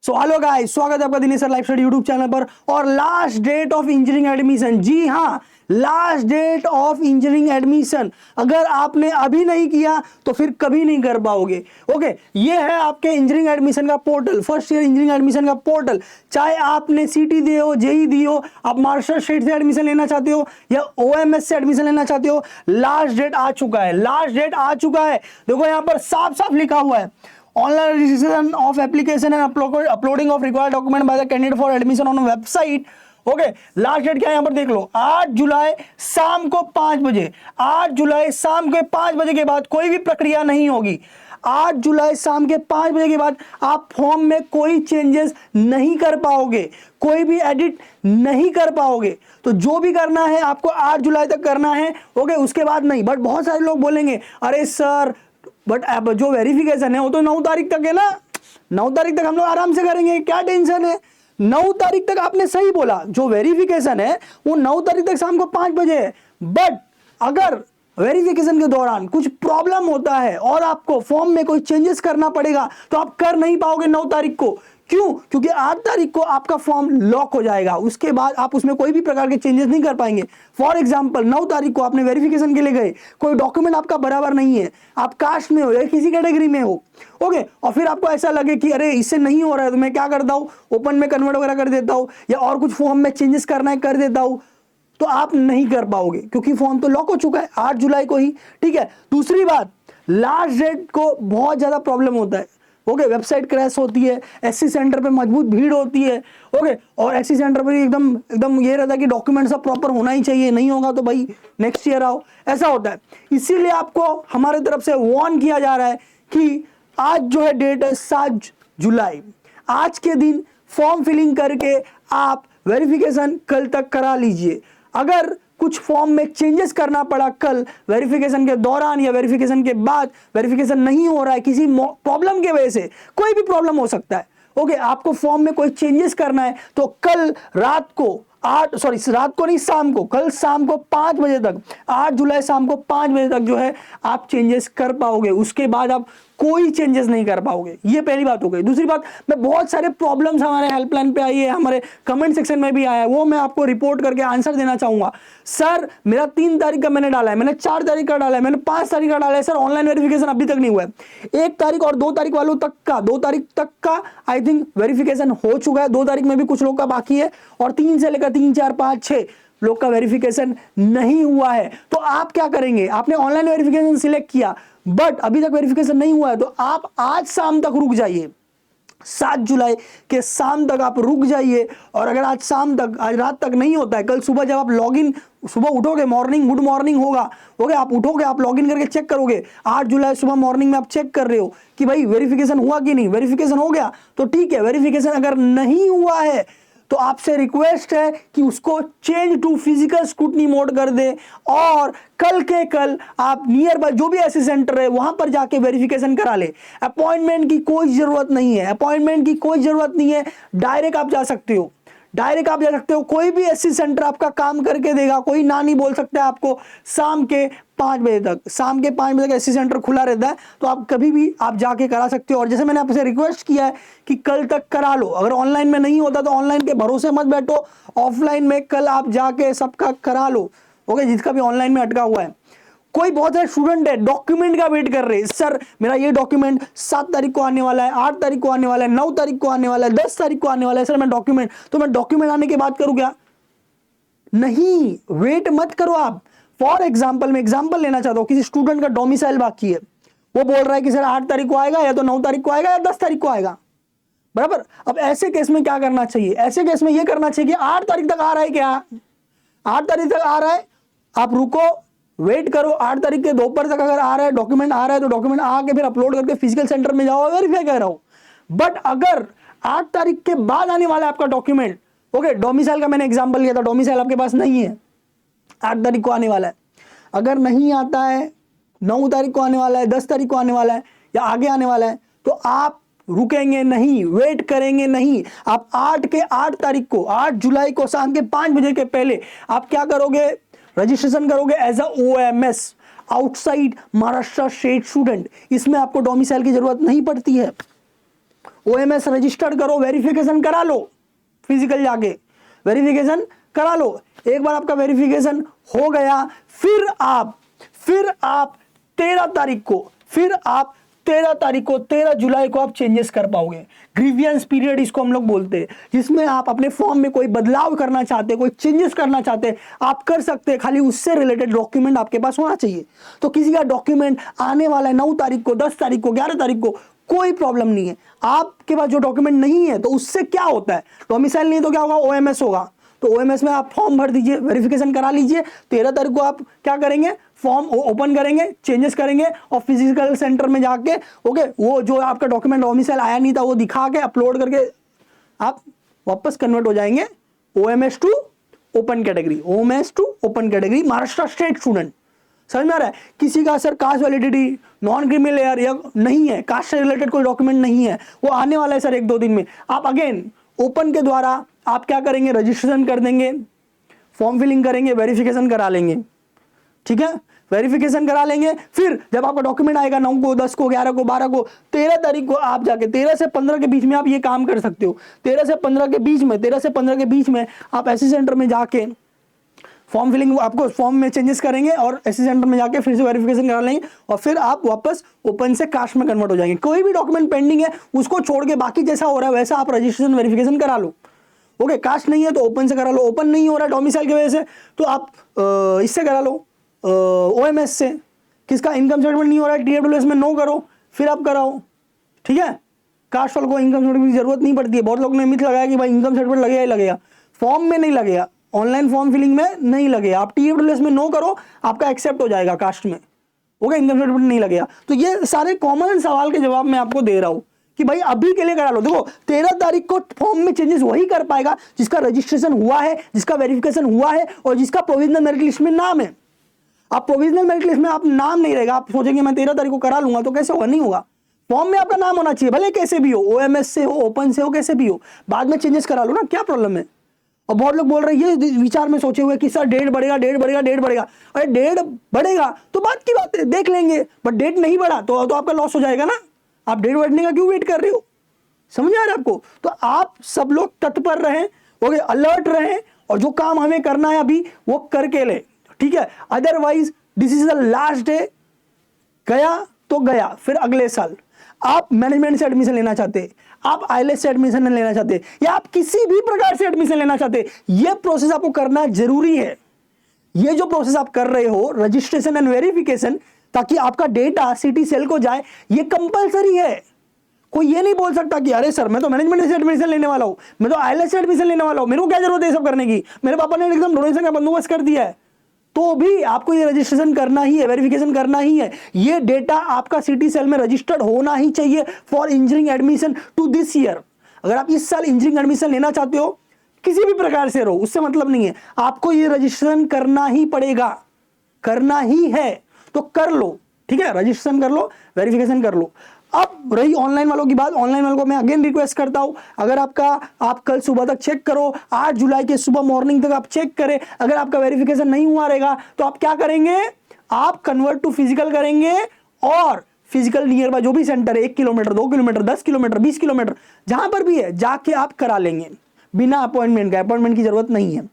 So hello guys, स्वागत है आपका Dinesh sir life study YouTube channel पर। और last date of engineering admission, जी हाँ, last date of engineering admission अगर आपने अभी नहीं किया तो फिर कभी नहीं कर पाओगे। ओके, ये है आपके इंजीनियरिंग एडमिशन का portal, first year engineering admission का पोर्टल। चाहे आपने सीटी दिए हो, जेई दिए हो, आप मास्टर स्टेट से एडमिशन लेना चाहते हो या ओएमएस से एडमिशन लेना चाहते हो, लास्ट डेट आ चुका है, लास्ट डेट आ चुका है। देखो यहाँ पर साफ साफ लिखा हुआ है, online registration of application and uploading of required document by the candidate for admission on website. Okay, last date क्या है यहाँ पर देख लो, 8 जुलाई शाम को 5 बजे। 8 जुलाई शाम के 5 बजे के बाद कोई भी प्रक्रिया नहीं होगी। 8 जुलाई शाम के 5 बजे के बाद आप फॉर्म में कोई चेंजेस नहीं कर पाओगे, कोई भी एडिट नहीं कर पाओगे। तो जो भी करना है आपको 8 जुलाई तक करना है। ओके, उसके बाद नहीं। बट बहुत सारे लोग बोलेंगे अरे सर, बट जो वेरिफिकेशन है वो तो 9 तारीख तक है ना, 9 तारीख तक हम लोग आराम से करेंगे, क्या टेंशन है। 9 तारीख तक आपने सही बोला, जो वेरिफिकेशन है वो 9 तारीख तक शाम को 5 बजे है। बट अगर वेरिफिकेशन के दौरान कुछ प्रॉब्लम होता है और आपको फॉर्म में कोई चेंजेस करना पड़ेगा तो आप कर नहीं पाओगे 9 तारीख को। क्यों? क्योंकि 8 तारीख को आपका फॉर्म लॉक हो जाएगा, उसके बाद आप उसमें कोई भी प्रकार के चेंजेस नहीं कर पाएंगे। फॉर एग्जांपल 9 तारीख को आपने वेरिफिकेशन के लिए गए, कोई डॉक्यूमेंट आपका बराबर नहीं है, आप कास्ट में हो या किसी कैटेगरी में हो, ओके, और फिर आपको ऐसा लगे कि अरे इससे नहीं हो रहा है तो मैं क्या करता हूँ, ओपन में कन्वर्ट वगैरह कर देता हूँ या और कुछ फॉर्म में चेंजेस करना है कर देता हूँ, तो आप नहीं कर पाओगे क्योंकि फॉर्म तो लॉक हो चुका है 8 जुलाई को ही। ठीक है, दूसरी बात, लास्ट डेट को बहुत ज्यादा प्रॉब्लम होता है। ओके, वेबसाइट क्रैश होती है, एससी सेंटर पे मजबूत भीड़ होती है। ओके, और एससी सेंटर पे एकदम एकदम ये रहता है कि डॉक्यूमेंट सब प्रॉपर होना ही चाहिए, नहीं होगा तो भाई नेक्स्ट ईयर आओ, ऐसा होता है। इसीलिए आपको हमारे तरफ से वार्न किया जा रहा है कि आज जो है डेट है 7 जुलाई, आज के दिन फॉर्म फिलिंग करके आप वेरिफिकेशन कल तक करा लीजिए। अगर कुछ फॉर्म में चेंजेस करना पड़ा कल वेरिफिकेशन के दौरान या वेरिफिकेशन के बाद, वेरिफिकेशन नहीं हो रहा है किसी प्रॉब्लम की वजह से, कोई भी प्रॉब्लम हो सकता है। ओके, आपको फॉर्म में कोई चेंजेस करना है तो कल रात को रात को नहीं, शाम को, कल शाम को 5 बजे तक, 8 जुलाई शाम को 5 बजे तक जो है आप चेंजेस कर पाओगे। उसके बाद आप कोई चेंजेस नहीं कर पाओगे। ये पहली बात हो गई। दूसरी बात, मैं बहुत सारे प्रॉब्लम्स हमारे हेल्पलाइन पे आई है, हमारे कमेंट सेक्शन में भी आया है, वो मैं आपको रिपोर्ट करके आंसर देना चाहूंगा। सर मेरा 3 तारीख का मैंने डाला है, मैंने 4 तारीख का डाला है, मैंने 5 तारीख का डाला है, सर ऑनलाइन वेरिफिकेशन अभी तक नहीं हुआ है। 1 तारीख और 2 तारीख वालों तक का, 2 तारीख तक का आई थिंक वेरिफिकेशन हो चुका है, 2 तारीख में भी कुछ लोग का बाकी है, और 3 से लेकर 3, 4, 5, 6 लोग का वेरिफिकेशन नहीं हुआ है। तो आप क्या करेंगे? आपने ऑनलाइन वेरिफिकेशन सिलेक्ट किया बट अभी तक वेरिफिकेशन नहीं हुआ है तो आप आज शाम तक रुक जाइए, 7 जुलाई के शाम तक आप रुक जाइए। और अगर आज शाम तक, आज रात तक नहीं होता है, कल सुबह जब आप लॉगिन, सुबह उठोगे, मॉर्निंग, गुड मॉर्निंग होगा, ओके, आप उठोगे, आप लॉगिन करके चेक करोगे, 8 जुलाई सुबह मॉर्निंग में आप चेक कर रहे हो कि भाई वेरिफिकेशन हुआ कि नहीं। वेरिफिकेशन हो गया तो ठीक है, वेरिफिकेशन अगर नहीं हुआ है तो आपसे रिक्वेस्ट है कि उसको change to physical scrutiny mode कर दे और कल के कल आप नियर बाय जो भी ऐसे सेंटर है वहां पर जाके वेरिफिकेशन करा ले। अपॉइंटमेंट की कोई जरूरत नहीं है, अपॉइंटमेंट की कोई जरूरत नहीं है, डायरेक्ट आप जा सकते हो, डायरेक्ट आप जा सकते हो। कोई भी एससी सेंटर आपका काम करके देगा, कोई ना नहीं बोल सकता है आपको। शाम के 5 बजे तक, शाम के 5 बजे तक एससी सेंटर खुला रहता है, तो आप कभी भी आप जाके करा सकते हो। और जैसे मैंने आपसे रिक्वेस्ट किया है कि कल तक करा लो, अगर ऑनलाइन में नहीं होता तो ऑनलाइन के भरोसे मत बैठो, ऑफलाइन में कल आप जाके सबका करा लो। ओके, जिसका भी ऑनलाइन में अटका हुआ है। कोई बहुत सारे स्टूडेंट है डॉक्यूमेंट का वेट कर रहे हैं, सर मेरा ये डॉक्यूमेंट 7 तारीख को आने वाला है, 8 तारीख को आने वाला है, 9 तारीख को आने वाला है, 10 तारीख को आने वाला है, सर मैं डॉक्यूमेंट, तो मैं डॉक्यूमेंट आने के बाद करूं क्या? नहीं, वेट मत करो आप। फॉर एग्जाम्पल, मैं एग्जाम्पल लेना चाहता हूं, किसी स्टूडेंट का डोमिसाइल बाकी है, वो बोल रहा है कि सर 8 तारीख को आएगा या तो 9 तारीख को आएगा या 10 तारीख को आएगा, बराबर। अब ऐसे केस में क्या करना चाहिए? ऐसे केस में यह करना चाहिए कि 8 तारीख तक आ रहा है क्या, 8 तारीख तक आ रहा है, आप रुको, वेट करो, 8 तारीख के दोपहर तक अगर आ रहा है, डॉक्यूमेंट आ रहा है तो डॉक्यूमेंट आके फिर अपलोड करके फिजिकल सेंटर में जाओ, वेरीफाई कर रहा हूं। बट अगर 8 तारीख के बाद आने वाला है आपका डॉक्यूमेंट, ओके, डोमिसाइल का मैंने एग्जांपल लिया था, डोमिसाइल आपके पास नहीं है, 8 तारीख को आने वाला है, अगर नहीं आता है, 9 तारीख को आने वाला है, 10 तारीख को आने वाला है या आगे आने वाला है, तो आप रुकेंगे नहीं, वेट करेंगे नहीं। आप 8 के 8 तारीख को, 8 जुलाई को शाम के 5 बजे के पहले आप क्या करोगे? रजिस्ट्रेशन करोगे as a OMS, outside Maharashtra state student. इसमें आपको डोमिसाइल की जरूरत नहीं पड़ती है। ओएमएस रजिस्टर्ड करो, वेरिफिकेशन करा लो, फिजिकल जाके वेरिफिकेशन करा लो। एक बार आपका वेरिफिकेशन हो गया, फिर आप 13 तारीख को, 13 जुलाई को आप चेंजेस कर पाओगे। ग्रीवियंस पीरियड इसको हम लोग बोलते हैं, जिसमें आप अपने फॉर्म में कोई बदलाव करना चाहते, कोई चेंजेस करना चाहते, आप कर सकते हैं। खाली उससे रिलेटेड डॉक्यूमेंट आपके पास होना चाहिए। तो किसी का डॉक्यूमेंट आने वाला है 9 तारीख को, 10 तारीख को, 11 तारीख को, कोई प्रॉब्लम नहीं है। आपके पास जो डॉक्यूमेंट नहीं है तो उससे क्या होता है, डोमिसाइल नहीं तो क्या होगा, ओएमएस होगा। तो ओएमएस में आप फॉर्म भर दीजिए, वेरिफिकेशन करा लीजिए। 13 तारीख को आप क्या करेंगे, फॉर्म ओपन करेंगे, चेंजेस करेंगे और फिजिकल सेंटर में जाके ओके वो जो आपका डॉक्यूमेंट डोमिसाइल आया नहीं था वो दिखा के अपलोड करके आप वापस कन्वर्ट हो जाएंगे OMS to open category, OMS to open category, Maharashtra state student. समझ में आ रहा है? किसी का sir caste validity, non creamy layer या नहीं है, कास्ट से रिलेटेड कोई डॉक्यूमेंट नहीं है, वो आने वाला है सर 1-2 दिन में। आप अगेन ओपन के द्वारा आप क्या करेंगे, रजिस्ट्रेशन कर देंगे, फॉर्म फिलिंग करेंगे, वेरिफिकेशन करा लेंगे। ठीक है, वेरिफिकेशन करा लेंगे। फिर जब आपका डॉक्यूमेंट आएगा 9 को, 10 को, 11 को, 12 को, 13 तारीख को आप जाके 13 से 15 के बीच में आप ये काम कर सकते हो। 13 से 15 के बीच में आप एससी सेंटर में जाके फॉर्म फिलिंग, आपको फॉर्म में चेंजेस करेंगे और एससी सेंटर में जाके फिर से वेरिफिकेशन करा लेंगे और फिर आप वापस ओपन से कास्ट में कन्वर्ट हो जाएंगे। कोई भी डॉक्यूमेंट पेंडिंग है उसको छोड़ के बाकी जैसा हो रहा है वैसा आप रजिस्ट्रेशन वेरिफिकेशन करा लो। ओके, कास्ट नहीं है तो ओपन से करा लो, ओपन नहीं हो रहा है डोमिसाइल की वजह से तो आप इससे करा लो, ओएमएस से। किसका इनकम स्टेटमेंट नहीं हो रहा है, टीडब्ल्यूएस में नो करो, फिर आप कराओ। ठीक है, कास्ट वालों को इनकम स्टेटमेंट की जरूरत नहीं पड़ती है। बहुत लोग ने मिथ लगाया कि भाई इनकम स्टेटमेंट लगेगा ही लगेगा, फॉर्म में नहीं लगेगा, ऑनलाइन फॉर्म फिलिंग में नहीं लगेगा। आप टीडब्ल्यूएस में नो करो, आपका एक्सेप्ट हो जाएगा कास्ट में। ओके, इनकम स्टेटमेंट नहीं लगेगा। तो ये सारे कॉमन सवाल के जवाब मैं आपको दे रहा हूं कि भाई अभी के लिए करा लो। देखो 13 तारीख को फॉर्म में चेंजेस वही कर पाएगा जिसका रजिस्ट्रेशन हुआ है, जिसका वेरिफिकेशन हुआ है और जिसका प्रोविजनल मेरिट लिस्ट में नाम है। आप प्रोविजनल मेरिट लिस्ट में आप नाम नहीं रहेगा, आप सोचेंगे मैं 13 तारीख को करा लूंगा तो कैसे होगा, नहीं होगा। फॉर्म में आपका नाम होना चाहिए, भले कैसे भी हो, ओएमएस से हो, ओपन से हो, कैसे भी हो, बाद में चेंजेस करा लो ना, क्या प्रॉब्लम है। और बहुत लोग बोल रहे हैं ये विचार में सोचे हुए कि सर डेट बढ़ेगा, डेट बढ़ेगा, डेट बढ़ेगा। अरे डेट बढ़ेगा तो बात की बात है, देख लेंगे, बट डेट नहीं बढ़ा तो आपका लॉस हो जाएगा ना। आप डेट बढ़ने का क्यों वेट कर रहे हो, समझ आ रहा है आपको। तो आप सब लोग तत्पर रहें, ओके, अलर्ट रहें और जो काम हमें करना है अभी वो करके ले। ठीक है, otherwise this is the last day, गया तो गया। फिर अगले साल आप मैनेजमेंट से एडमिशन लेना चाहते, आप आईएलएस से एडमिशन लेना चाहते या आप किसी भी प्रकार से एडमिशन लेना चाहते, ये प्रोसेस आपको करना जरूरी है। ये जो प्रोसेस आप कर रहे हो, रजिस्ट्रेशन एंड वेरिफिकेशन, ताकि आपका डेटा सिटी सेल को जाए, ये कंपलसरी है। कोई ये नहीं बोल सकता कि अरे सर मैं तो मैनेजमेंट से एडमिशन लेने वाला हूं, मैं तो आईएलएस से एडमिशन लेने वाला हूं, मेरे को क्या जरूरत है सब करने की, मेरे पापा ने एकदम डोनेशन का बंदोबस्त कर दिया है। तो भी आपको ये रजिस्ट्रेशन करना ही है, वेरिफिकेशन करना ही है। ये डेटा आपका सिटी सेल में रजिस्टर्ड होना ही चाहिए for engineering admission to this year. अगर आप इस साल इंजीनियरिंग एडमिशन लेना चाहते हो, किसी भी प्रकार से रहो, उससे मतलब नहीं है, आपको ये रजिस्ट्रेशन करना ही पड़ेगा, करना ही है। तो कर लो, ठीक है, रजिस्ट्रेशन कर लो, वेरिफिकेशन कर लो। अब रही ऑनलाइन वालों की बात, ऑनलाइन वालों को मैं अगेन रिक्वेस्ट करता हूं, अगर आप कल सुबह तक चेक करो, 8 जुलाई के सुबह मॉर्निंग तक आप चेक करें। अगर आपका वेरिफिकेशन नहीं हुआ रहेगा तो आप क्या करेंगे, आप कन्वर्ट टू फिजिकल करेंगे और फिजिकल नियर बाय जो भी सेंटर है, 1 किलोमीटर, 2 किलोमीटर, 10 किलोमीटर, 20 किलोमीटर, जहां पर भी है जाके आप करा लेंगे बिना अपॉइंटमेंट के। अपॉइंटमेंट की जरूरत नहीं है,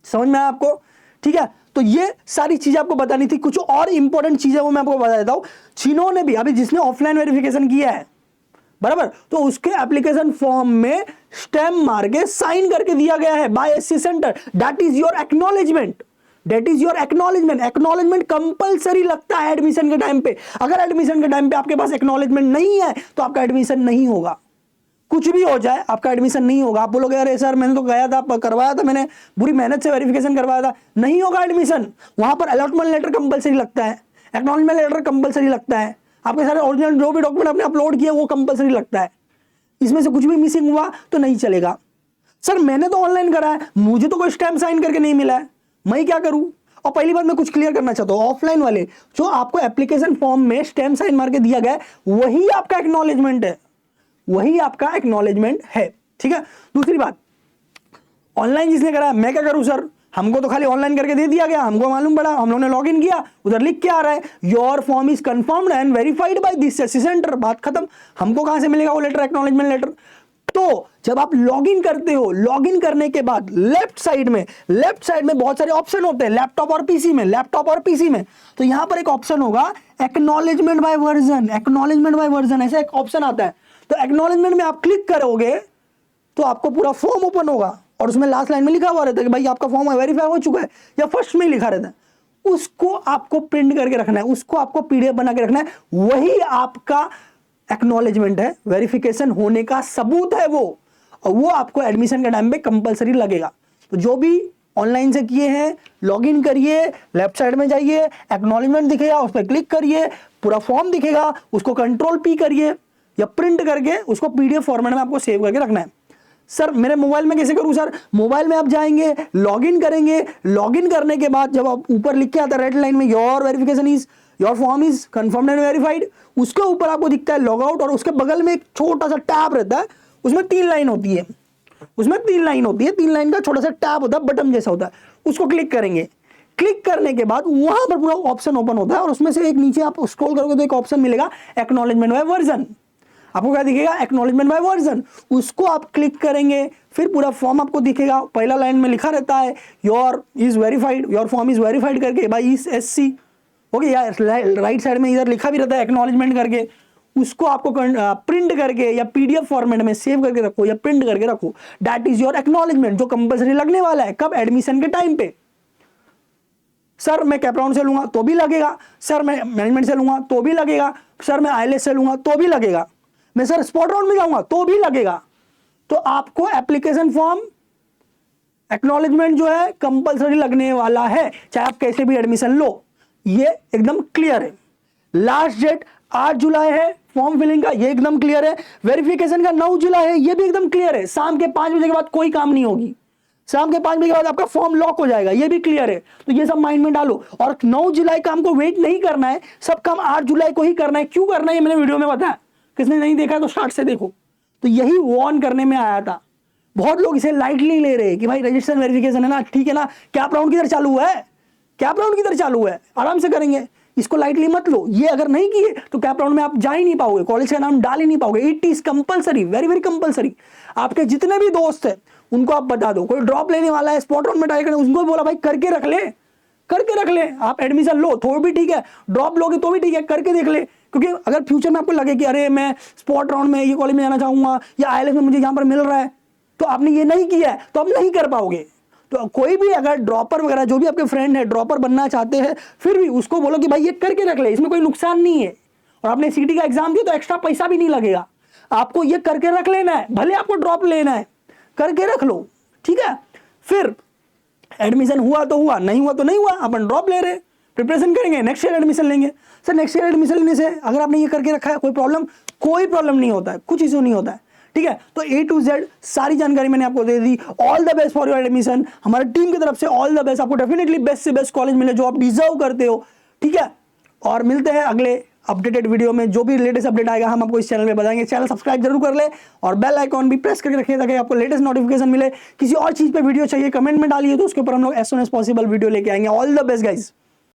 समझ में आया आपको। ठीक है, तो ये सारी चीजें आपको बतानी थी। कुछ और इंपॉर्टेंट चीजें वो मैं आपको बता देता हूं। जिन्होंने भी अभी, जिसने ऑफलाइन वेरिफिकेशन किया है बराबर, तो उसके एप्लीकेशन फॉर्म में स्टैम्प मार के साइन करके दिया गया है by SC center, that is your acknowledgement, that is your acknowledgement. Acknowledgement compulsory लगता है एडमिशन के टाइम पे। अगर एडमिशन के टाइम पे आपके पास एक्नॉलेजमेंट नहीं है तो आपका एडमिशन नहीं होगा। कुछ भी हो जाए आपका एडमिशन नहीं होगा। आप बोलोगे अरे सर मैंने तो गया था, करवाया था, मैंने बुरी मेहनत से वेरिफिकेशन करवाया था, नहीं होगा एडमिशन। वहां पर अलॉटमेंट लेटर कंपलसरी लगता है, एक्नॉलेजमेंट लेटर कंपलसरी लगता है, आपके सारे ओरिजिनल जो भी डॉक्यूमेंट आपने अपलोड किया वो कंपलसरी लगता है। इसमें से कुछ भी मिसिंग हुआ तो नहीं चलेगा। सर मैंने तो ऑनलाइन करा है, मुझे तो कोई स्टैम्प साइन करके नहीं मिला है, मैं क्या करूं। और पहली बात मैं कुछ क्लियर करना चाहता हूं, ऑफलाइन वाले जो आपको एप्लीकेशन फॉर्म में स्टैम्प साइन मार के दिया गया है वही आपका एक्नॉलेजमेंट है, वही आपका एक्नॉलेजमेंट है। ठीक है, दूसरी बात, ऑनलाइन जिसने करा है, मैं क्या करूं सर, हमको तो खाली ऑनलाइन करके दे दिया गया, हमको मालूम पड़ा, हम लोगों ने लॉगिन किया, उधर लिख के आ रहा है your form is confirmed and verified by this SC centre, बात खत्म। हमको कहां से मिलेगा वो लेटर, एक्नॉलेजमेंट लेटर। तो जब आप लॉगिन करते हो, लॉगिन करने के बाद लेफ्ट साइड में बहुत सारे ऑप्शन होते हैं, लैपटॉप और पीसी में, तो यहां पर एक ऑप्शन होगा एक्नॉलेजमेंट बाय वर्जन, ऐसा एक ऑप्शन आता है। तो एक्नॉलेजमेंट में आप क्लिक करोगे तो आपको पूरा फॉर्म ओपन होगा और उसमें लास्ट लाइन में लिखा हुआ रहता है कि भाई आपका फॉर्म वेरीफाई हो चुका है, या फर्स्ट में ही लिखा रहता है। उसको आपको प्रिंट करके रखना है, उसको आपको पीडीएफ बना के रखना है, वही आपका एक्नॉलेजमेंट है, वेरिफिकेशन होने का सबूत है वो, और वो आपको एडमिशन के टाइम पे कंपलसरी लगेगा। तो जो भी ऑनलाइन से किए हैं, लॉगिन करिए, लेफ्ट साइड में जाइए, एक्नॉलेजमेंट दिखेगा, उस पर क्लिक करिए, पूरा फॉर्म दिखेगा, उसको कंट्रोल पी करिए या प्रिंट करके उसको पीडीएफ फॉर्मेट में आपको सेव करके रखना है। सर मेरे मोबाइल में कैसे करूं? सर मोबाइल में आप जाएंगे, लॉगिन करेंगे, लॉगिन करने के बाद जब आप ऊपर लिख के आता है रेड लाइन में your form is confirmed and verified, उसके ऊपर आपको दिखता है लॉग आउट, और उसके बगल में एक छोटा सा टैब रहता है, उसमें 3 लाइन होती है, 3 लाइन का छोटा सा टैब होता है, बटन जैसा होता है, उसको क्लिक करेंगे। क्लिक करने के बाद वहां पर पूरा ऑप्शन ओपन होता है, और उसमें से एक नीचे आप स्क्रॉल करोगे तो एक ऑप्शन मिलेगा एक्नॉलेजमेंट बाय वर्जन। आपको क्या दिखेगा? Acknowledgement by version. उसको आप क्लिक करेंगे, फिर पूरा फॉर्म आपको दिखेगा। पहला लाइन में लिखा रहता है योर फॉर्म इज वेरीफाइड करके बाय एससी, ओके, या राइट साइड में इधर लिखा भी रहता है एक्नॉलेजमेंट करके। उसको आपको प्रिंट करके या पीडीएफ फॉर्मेट में सेव करके रखो या प्रिंट करके रखो। दैट इज योर एक्नॉलेजमेंट, जो कंपलसरी लगने वाला है कब? एडमिशन के टाइम पे। सर मैं कैपराउंड से लूंगा तो भी लगेगा, सर मैं मैनेजमेंट से लूंगा तो भी लगेगा, सर मैं आईएलएस से लूंगा तो भी लगेगा, मैं सर स्पॉट राउंड में जाऊंगा तो भी लगेगा। तो आपको एप्लीकेशन फॉर्म एक्नॉलेजमेंट जो है कंपलसरी लगने वाला है, चाहे आप कैसे भी एडमिशन लो। ये एकदम क्लियर है। लास्ट डेट 8 जुलाई है फॉर्म फिलिंग का, ये एकदम क्लियर है। वेरिफिकेशन का 9 जुलाई है, ये भी एकदम क्लियर है। शाम के 5 बजे के बाद कोई काम नहीं होगी, शाम के 5 बजे के बाद आपका फॉर्म लॉक हो जाएगा, ये भी क्लियर है। तो ये सब माइंड में डालो, और 9 जुलाई का हमको वेट नहीं करना है, सब काम 8 जुलाई को ही करना है। क्यों करना है ये मैंने वीडियो में बताया, किसने नहीं देखा तो स्टार्ट से देखो। तो यही वार्न करने में आया था। बहुत लोग इसे लाइटली ले रहे हैं कि भाई रजिस्ट्रेशन वेरिफिकेशन है ना, ठीक है ना, कैप राउंड किधर चालू है, आराम से करेंगे, इसको लाइटली मत लो। ये अगर नहीं किए तो कैप राउंड में आप जा ही नहीं पाओगे, कॉलेज का नाम डाल ही नहीं पाओगे। It is compulsory, very very compulsory. आपके जितने भी दोस्त हैं उनको आप बता दो, कोई ड्रॉप लेने वाला है, स्पॉट राउंड में ट्राई करना, उनको बोला भाई करके रख ले, आप एडमिशन लो तो भी ठीक है, ड्रॉप लोगे तो भी ठीक है, करके देख ले। क्योंकि अगर फ्यूचर में आपको लगे कि अरे मैं स्पॉट राउंड में ये कॉलेज में जाना चाहूंगा या आईएलएस में मुझे यहाँ पर मिल रहा है, तो आपने ये नहीं किया है तो आप नहीं कर पाओगे। तो कोई भी अगर ड्रॉपर वगैरह जो भी आपके फ्रेंड है ड्रॉपर बनना चाहते हैं, फिर भी उसको बोलो कि भाई ये करके रख ले, इसमें कोई नुकसान नहीं है, और आपने सीटी का एग्जाम दिया तो एक्स्ट्रा पैसा भी नहीं लगेगा, आपको ये करके रख लेना है, भले आपको ड्रॉप लेना है, करके रख लो, ठीक है। फिर एडमिशन हुआ तो हुआ, नहीं हुआ तो नहीं हुआ, अपन ड्रॉप ले रहे, प्रिपरेशन करेंगे, नेक्स्ट ईयर एडमिशन लेंगे। सर नेक्स्ट ईयर एडमिशन लेने से अगर आपने ये करके रखा है कोई प्रॉब्लम नहीं होता है, कुछ इशू नहीं होता है, ठीक है। तो A to Z सारी जानकारी मैंने आपको दे दी। All the best for your admission, हमारी टीम की तरफ से ऑल द बेस्ट, आपको डेफिनेटली बेस्ट से बेस्ट कॉलेज मिले जो आप डिजर्व करते हो, ठीक है। और मिलते हैं अगले अपडेटेड वीडियो में, जो भी लेटेस्ट अपडेट आएगा हम आपको इस चैनल में बताएंगे। चैनल सब्सक्राइब जरूर कर ले और बेल आइकॉन भी प्रेस करके रखिए ताकि आपको लेटेस्ट नोटिफिकेशन मिले। किसी और चीज पे वीडियो चाहिए कमेंट में डालिए, तो उसके ऊपर हम लोग as soon as possible video लेके आएंगे। All the best guys.